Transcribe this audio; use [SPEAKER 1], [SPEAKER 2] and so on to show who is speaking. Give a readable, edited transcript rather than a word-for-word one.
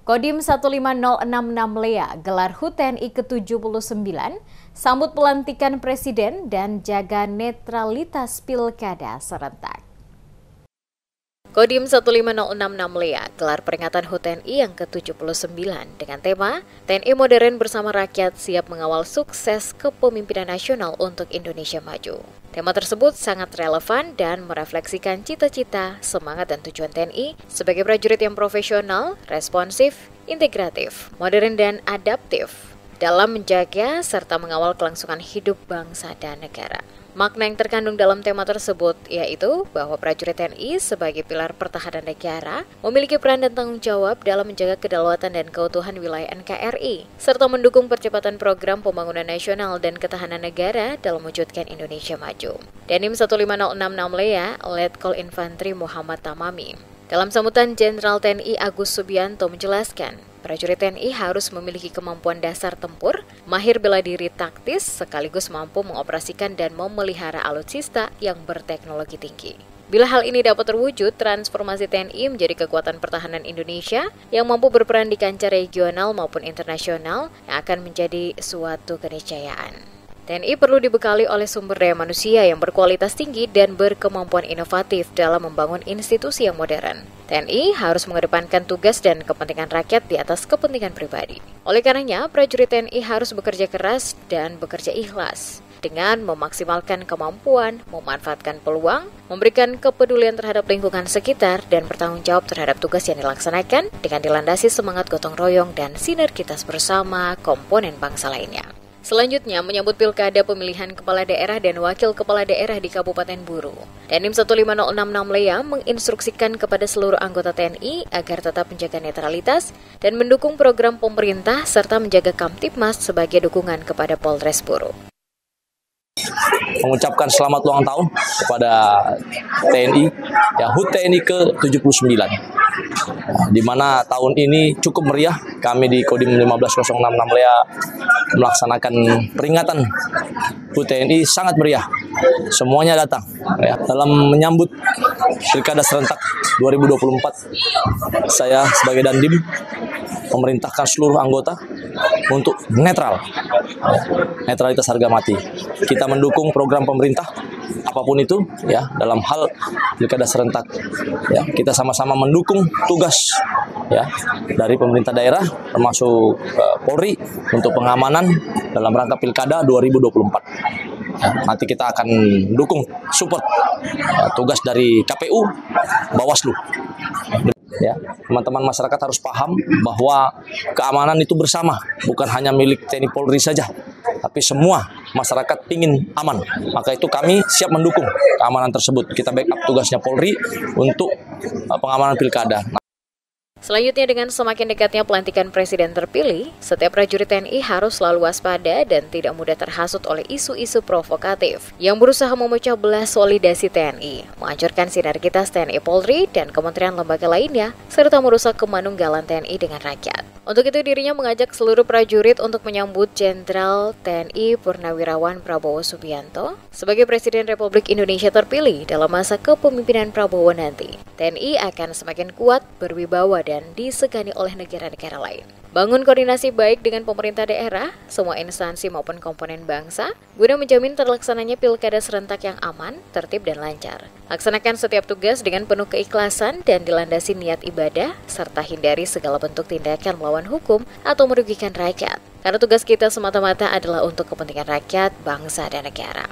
[SPEAKER 1] Kodim 15066 Lea gelar HUT TNI ke-79 sambut pelantikan Presiden dan jaga netralitas pilkada serentak. Kodim 15066 Lea gelar peringatan HUT TNI yang ke-79 dengan tema TNI Modern bersama Rakyat siap mengawal sukses kepemimpinan nasional untuk Indonesia Maju. Tema tersebut sangat relevan dan merefleksikan cita-cita, semangat dan tujuan TNI sebagai prajurit yang profesional, responsif, integratif, modern dan adaptif dalam menjaga serta mengawal kelangsungan hidup bangsa dan negara. Makna yang terkandung dalam tema tersebut yaitu bahwa prajurit TNI sebagai pilar pertahanan negara memiliki peran dan tanggung jawab dalam menjaga kedaulatan dan keutuhan wilayah NKRI serta mendukung percepatan program pembangunan nasional dan ketahanan negara dalam mewujudkan Indonesia maju. Dandim 15066 Lea, Letkol Infantri Muhammad Tamami. Dalam sambutan Jenderal TNI Agus Subianto menjelaskan, prajurit TNI harus memiliki kemampuan dasar tempur, mahir bela diri taktis, sekaligus mampu mengoperasikan dan memelihara alutsista yang berteknologi tinggi. Bila hal ini dapat terwujud, transformasi TNI menjadi kekuatan pertahanan Indonesia yang mampu berperan di kancah regional maupun internasional yang akan menjadi suatu keniscayaan. TNI perlu dibekali oleh sumber daya manusia yang berkualitas tinggi dan berkemampuan inovatif dalam membangun institusi yang modern. TNI harus mengedepankan tugas dan kepentingan rakyat di atas kepentingan pribadi. Oleh karenanya, prajurit TNI harus bekerja keras dan bekerja ikhlas dengan memaksimalkan kemampuan, memanfaatkan peluang, memberikan kepedulian terhadap lingkungan sekitar, dan bertanggung jawab terhadap tugas yang dilaksanakan dengan dilandasi semangat gotong royong dan sinergitas bersama komponen bangsa lainnya. Selanjutnya, menyambut pilkada pemilihan kepala daerah dan wakil kepala daerah di Kabupaten Buru. Dandim 15066 Lea menginstruksikan kepada seluruh anggota TNI agar tetap menjaga netralitas dan mendukung program pemerintah serta menjaga Kamtibmas sebagai dukungan kepada Polres Buru.
[SPEAKER 2] Mengucapkan selamat ulang tahun kepada TNI, ya HUT TNI ke-79. Di mana tahun ini cukup meriah, kami di Kodim 15066 Lea melaksanakan peringatan HUT TNI sangat meriah. Semuanya datang ya. Dalam menyambut Pilkada serentak 2024, saya sebagai Dandim memerintahkan seluruh anggota untuk netral, netralitas harga mati. Kita mendukung program pemerintah apapun itu ya dalam hal pilkada serentak. Ya, kita sama-sama mendukung tugas ya dari pemerintah daerah termasuk Polri untuk pengamanan dalam rangka pilkada 2024. Ya, nanti kita akan dukung support tugas dari KPU, Bawaslu. Ya, teman-teman masyarakat harus paham bahwa keamanan itu bersama, bukan hanya milik TNI Polri saja, tapi semua masyarakat ingin aman. Maka itu kami siap mendukung keamanan tersebut. Kita backup tugasnya Polri untuk pengamanan pilkada.
[SPEAKER 1] Selanjutnya, dengan semakin dekatnya pelantikan Presiden terpilih, setiap prajurit TNI harus selalu waspada dan tidak mudah terhasut oleh isu-isu provokatif yang berusaha memecah belah solidasi TNI, menghancurkan sinergitas TNI Polri dan kementerian lembaga lainnya, serta merusak kemanunggalan TNI dengan rakyat. Untuk itu, dirinya mengajak seluruh prajurit untuk menyambut Jenderal TNI Purnawirawan Prabowo Subianto sebagai Presiden Republik Indonesia terpilih dalam masa kepemimpinan Prabowo nanti. TNI akan semakin kuat, berwibawa, dan disegani oleh negara-negara lain. Bangun koordinasi baik dengan pemerintah daerah, semua instansi maupun komponen bangsa, guna menjamin terlaksananya pilkada serentak yang aman, tertib, dan lancar. Laksanakan setiap tugas dengan penuh keikhlasan dan dilandasi niat ibadah, serta hindari segala bentuk tindakan melawan hukum atau merugikan rakyat. Karena tugas kita semata-mata adalah untuk kepentingan rakyat, bangsa, dan negara.